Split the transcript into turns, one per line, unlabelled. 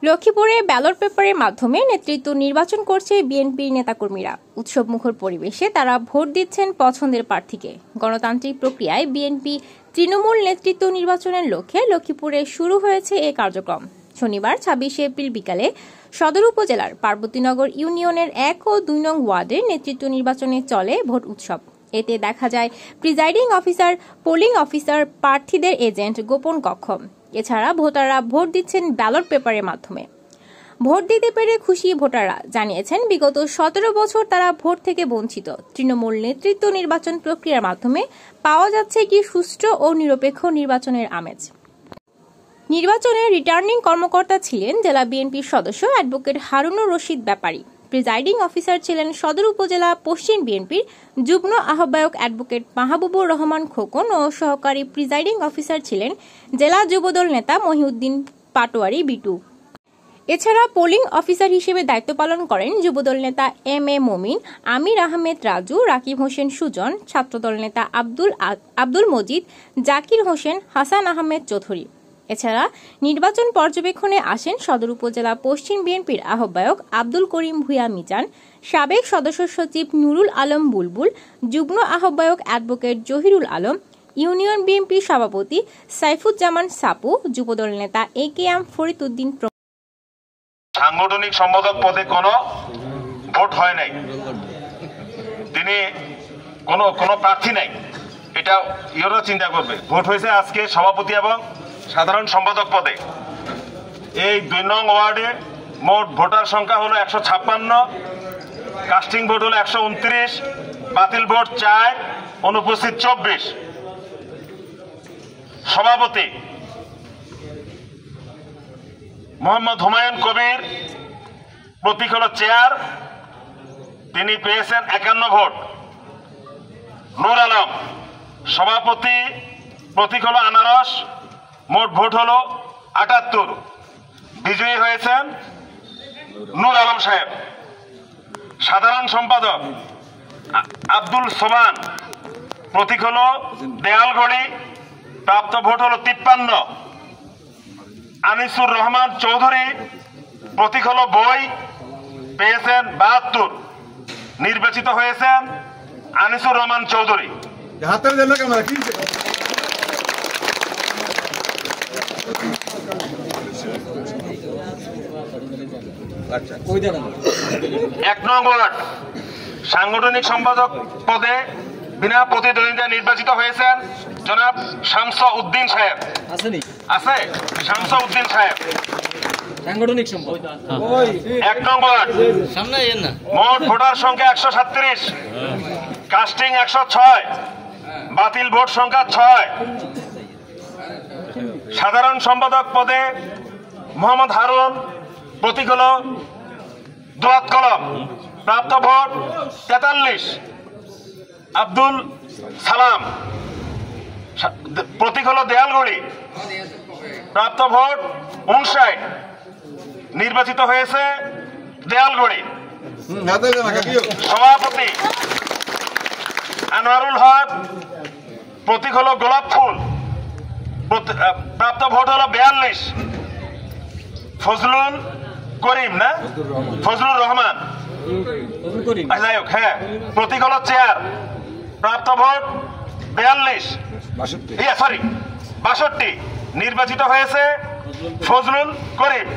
লক্ষ্মীপুরে ব্যালট পেপারের মাধ্যমে নেতৃত্ব নির্বাচন করছে বিএনপির নেতাকর্মীরা। উৎসবমুখর পরিবেশে তারা ভোট দিচ্ছেন পছন্দের প্রার্থীকে। গণতান্ত্রিক প্রক্রিয়ায় বিএনপি তৃণমূল নেতৃত্ব নির্বাচনের লক্ষ্যে লক্ষ্মীপুরে শুরু হয়েছে এ কার্যক্রম। শনিবার ২৬ এপ্রিল বিকালে সদর উপজেলার পার্বতীনগর ইউনিয়নের ১ ও ২ নং ওয়ার্ডের নেতৃত্ব নির্বাচনে চলে ভোট উৎসব। এতে দেখা যায় প্রিজাইডিং অফিসার, পোলিং অফিসার, প্রার্থীদের এজেন্ট, গোপন কক্ষ। এছাড়া ভোটাররা ভোট দিচ্ছেন ব্যালট পেপারের মাধ্যমে। ভোট দিতে পেরে খুশি ভোটাররা জানিয়েছেন, বিগত ১৭ বছর তারা ভোট থেকে বঞ্চিত। তৃণমূল নেতৃত্ব নির্বাচন প্রক্রিয়ার মাধ্যমে পাওয়া যাচ্ছে একটি সুষ্ঠু ও নিরপেক্ষ নির্বাচনের আমেজ। নির্বাচনের রিটার্নিং কর্মকর্তা ছিলেন জেলা বিএনপির সদস্য অ্যাডভোকেট হারুনুর রশিদ ব্যাপারী। প্রিজাইডিং অফিসার ছিলেন সদর উপজেলা পশ্চিম বিএনপির যুগ্ম আহ্বায়ক অ্যাডভোকেট মাহবুবুর রহমান খোকন ও সহকারী প্রিজাইডিং অফিসার ছিলেন জেলা যুবদল নেতা মহিউদ্দিন পাটোয়ারি বিটু। এছাড়া পোলিং অফিসার হিসেবে দায়িত্ব পালন করেন যুবদল নেতা এম এ মমিন, আমির আহমেদ রাজু, রাকিব হোসেন সুজন, ছাত্রদল নেতা আব্দুল মজিদ, জাকির হোসেন, হাসান আহমেদ চৌধুরী। এছাড়া নির্বাচন পর্যবেক্ষণে আসেন সদর উপজেলা পশ্চিম বিএনপির আহ্বায়ক আব্দুল করিম ভূঁইয়া মিজান, সাবেক সদস্য সচিব নুরুল আলম বুলবুল, যুগ্ম আহ্বায়ক advocate Zahirul Alam, union BNP সভাপতি সাইফুজ্জামান সাপু, যুবদল নেতা এ কে এম ফরিদ উদ্দিন।
সাংগঠনিক সম্পাদক পদে কোনো ভোট হয় নাই, তিনি কোনো প্রার্থী নাই, এটা ইউরো চিন্তা করবে। ভোট হয়েছে আজকে সভাপতি এবং সাধারণ সম্পাদক পদে। এই ২ নং ওয়ার্ডে মোট ভোটার সংখ্যা হলো ১৫৬, কাস্টিং ভোট হলো ১২৯, বাতিল ভোট ৪, অনুপস্থিত ২৪। সভাপতি মোহাম্মদ হুমায়ুন কবির, প্রতীক হলো চেয়ার, তিনি পেয়েছেন ৫১ ভোট। নূর আলম সভাপতি, প্রতীক হলো আনারস, মোট ভোট হলো ৭৮। বিজয়ী হয়েছেন নূর আলম সাহেব। সাধারণ সম্পাদক আব্দুল সোবান, প্রতীক হলো দেয়ালগড়ি, প্রাপ্ত ভোট হলো ৫৩। আনিসুর রহমান চৌধুরী, প্রতীক হলো বই, পেয়েছেন ৭২। নির্বাচিত হয়েছেন আনিসুর রহমান চৌধুরী। এক নং ওয়ার্ড সাংগঠনিক সম্পাদক পদে বিনা প্রতিদ্বন্দ্বিতায় নির্বাচিত হয়েছেন জনাব শামস উদ্দিন সাহেব। আছে শামস উদ্দিন সাহেব, সাংগঠনিক সম্পাদক। ১ নং ওয়ার্ড মোট ভোটার সংখ্যা ১৩৭, কাস্টিং ১০৬, বাতিল ভোট সংখ্যা ৬। সাধারণ সম্পাদক পদে মোহাম্মদ হারুন, প্রতীক হল দোয়াত কলম, প্রাপ্ত ভোট ৪৩। আব্দুল সালাম, প্রতীক হল দেয়ালগড়ি, প্রাপ্ত ভোট ৫৯। নির্বাচিত হয়েছে দেয়ালগড়ি। সভাপতি আনোয়ারুল হক, প্রতীক হল গোলাপ ফুল, প্রাপ্ত ভোট হল ৪২। ফজলুল করিম না ফজলুর রহমান, যাই হোক, হ্যাঁ, প্রতীক হল চেয়ার, প্রাপ্ত ভোট ৬২। নির্বাচিত হয়েছে ফজলুল করিম।